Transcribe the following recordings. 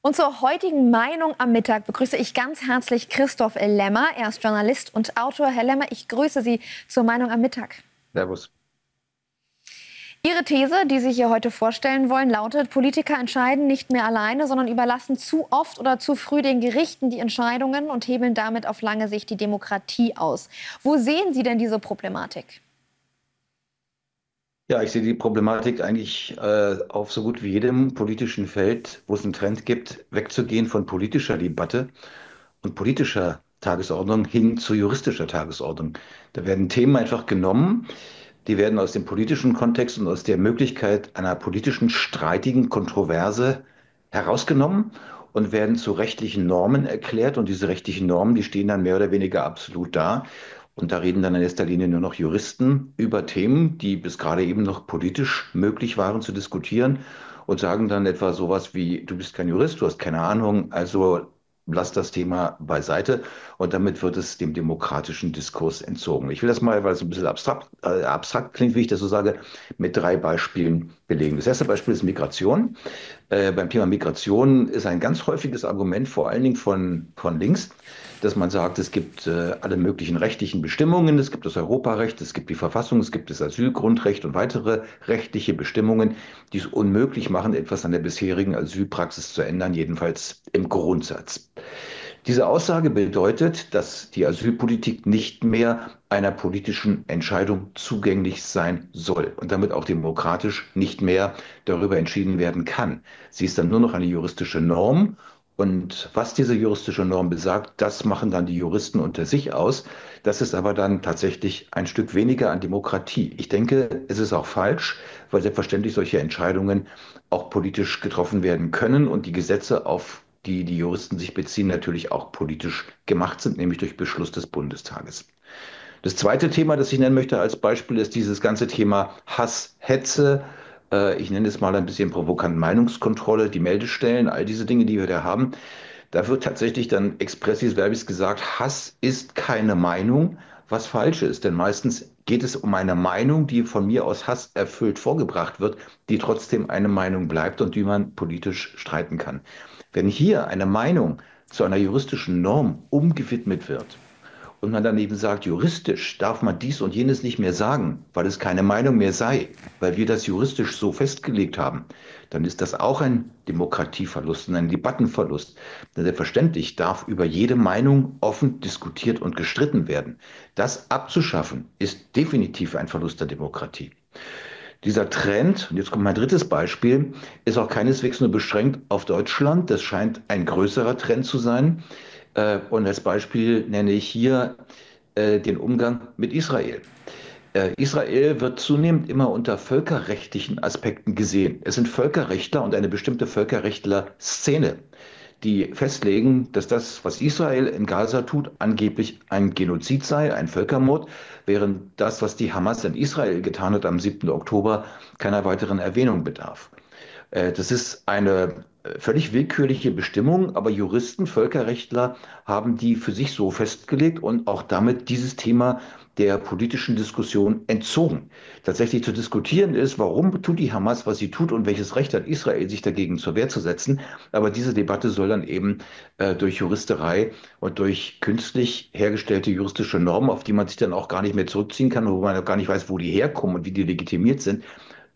Und zur heutigen Meinung am Mittag begrüße ich ganz herzlich Christoph Lemmer. Er ist Journalist und Autor. Herr Lemmer, ich grüße Sie zur Meinung am Mittag. Servus. Ihre These, die Sie hier heute vorstellen wollen, lautet: Politiker entscheiden nicht mehr alleine, sondern überlassen zu oft oder zu früh den Gerichten die Entscheidungen und hebeln damit auf lange Sicht die Demokratie aus. Wo sehen Sie denn diese Problematik? Ja, ich sehe die Problematik eigentlich auf so gut wie jedem politischen Feld, wo es einen Trend gibt, wegzugehen von politischer Debatte und politischer Tagesordnung hin zu juristischer Tagesordnung. Da werden Themen einfach genommen, die werden aus dem politischen Kontext und aus der Möglichkeit einer politischen streitigen Kontroverse herausgenommen und werden zu rechtlichen Normen erklärt. Und diese rechtlichen Normen, die stehen dann mehr oder weniger absolut da. Und da reden dann in erster Linie nur noch Juristen über Themen, die bis gerade eben noch politisch möglich waren zu diskutieren, und sagen dann etwa sowas wie: Du bist kein Jurist, du hast keine Ahnung, also lass das Thema beiseite. Und damit wird es dem demokratischen Diskurs entzogen. Ich will das mal, weil es ein bisschen abstrakt klingt, wie ich das so sage, mit 3 Beispielen belegen. Das erste Beispiel ist Migration. Beim Thema Migration ist ein ganz häufiges Argument, vor allen Dingen von links, dass man sagt, es gibt alle möglichen rechtlichen Bestimmungen, es gibt das Europarecht, es gibt die Verfassung, es gibt das Asylgrundrecht und weitere rechtliche Bestimmungen, die es unmöglich machen, etwas an der bisherigen Asylpraxis zu ändern, jedenfalls im Grundsatz. Diese Aussage bedeutet, dass die Asylpolitik nicht mehr einer politischen Entscheidung zugänglich sein soll und damit auch demokratisch nicht mehr darüber entschieden werden kann. Sie ist dann nur noch eine juristische Norm. Und was diese juristische Norm besagt, das machen dann die Juristen unter sich aus. Das ist aber dann tatsächlich ein Stück weniger an Demokratie. Ich denke, es ist auch falsch, weil selbstverständlich solche Entscheidungen auch politisch getroffen werden können und die Gesetze, auf die die Juristen sich beziehen, natürlich auch politisch gemacht sind, nämlich durch Beschluss des Bundestages. Das zweite Thema, das ich nennen möchte als Beispiel, ist dieses ganze Thema Hass, Hetze. Ich nenne es mal ein bisschen provokant Meinungskontrolle, die Meldestellen, all diese Dinge, die wir da haben. Da wird tatsächlich dann expressis verbis gesagt, Hass ist keine Meinung, was falsch ist. Denn meistens geht es um eine Meinung, die von mir aus Hass erfüllt vorgebracht wird, die trotzdem eine Meinung bleibt und die man politisch streiten kann. Wenn hier eine Meinung zu einer juristischen Norm umgewidmet wird und man dann eben sagt, juristisch darf man dies und jenes nicht mehr sagen, weil es keine Meinung mehr sei, weil wir das juristisch so festgelegt haben, dann ist das auch ein Demokratieverlust und ein Debattenverlust. Denn selbstverständlich darf über jede Meinung offen diskutiert und gestritten werden. Das abzuschaffen, ist definitiv ein Verlust der Demokratie. Dieser Trend, und jetzt kommt mein drittes Beispiel, ist auch keineswegs nur beschränkt auf Deutschland. Das scheint ein größerer Trend zu sein. Und als Beispiel nenne ich hier den Umgang mit Israel. Israel wird zunehmend immer unter völkerrechtlichen Aspekten gesehen. Es sind Völkerrechtler und eine bestimmte Völkerrechtler-Szene, die festlegen, dass das, was Israel in Gaza tut, angeblich ein Genozid sei, ein Völkermord, während das, was die Hamas in Israel getan hat am 7. Oktober, keiner weiteren Erwähnung bedarf. Das ist eine völlig willkürliche Bestimmung, aber Juristen, Völkerrechtler haben die für sich so festgelegt und auch damit dieses Thema der politischen Diskussion entzogen. Tatsächlich zu diskutieren ist, warum tut die Hamas, was sie tut, und welches Recht hat Israel, sich dagegen zur Wehr zu setzen. Aber diese Debatte soll dann eben durch Juristerei und durch künstlich hergestellte juristische Normen, auf die man sich dann auch gar nicht mehr zurückziehen kann, wo man auch gar nicht weiß, wo die herkommen und wie die legitimiert sind,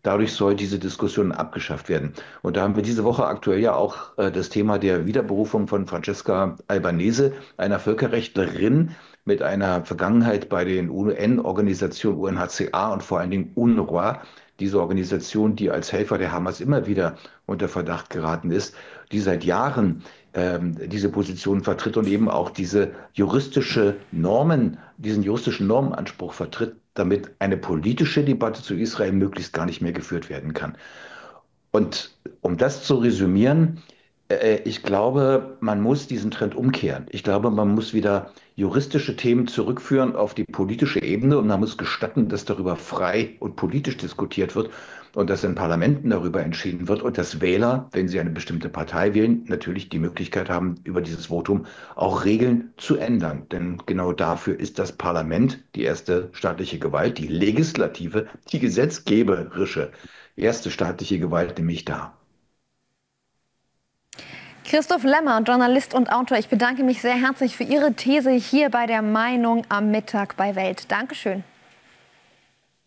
dadurch soll diese Diskussion abgeschafft werden. Und da haben wir diese Woche aktuell ja auch das Thema der Wiederberufung von Francesca Albanese, einer Völkerrechtlerin mit einer Vergangenheit bei den UN-Organisationen UNHCR und vor allen Dingen UNRWA, diese Organisation, die als Helfer der Hamas immer wieder unter Verdacht geraten ist, die seit Jahren diese Position vertritt und eben auch diesen juristischen Normenanspruch vertritt, damit eine politische Debatte zu Israel möglichst gar nicht mehr geführt werden kann. Und um das zu resümieren, ich glaube, man muss diesen Trend umkehren. Ich glaube, man muss wieder juristische Themen zurückführen auf die politische Ebene und man muss gestatten, dass darüber frei und politisch diskutiert wird und dass in Parlamenten darüber entschieden wird und dass Wähler, wenn sie eine bestimmte Partei wählen, natürlich die Möglichkeit haben, über dieses Votum auch Regeln zu ändern. Denn genau dafür ist das Parlament die erste staatliche Gewalt, die legislative, die gesetzgeberische erste staatliche Gewalt nämlich da. Christoph Lemmer, Journalist und Autor, ich bedanke mich sehr herzlich für Ihre These hier bei der Meinung am Mittag bei Welt. Dankeschön.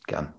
Gern.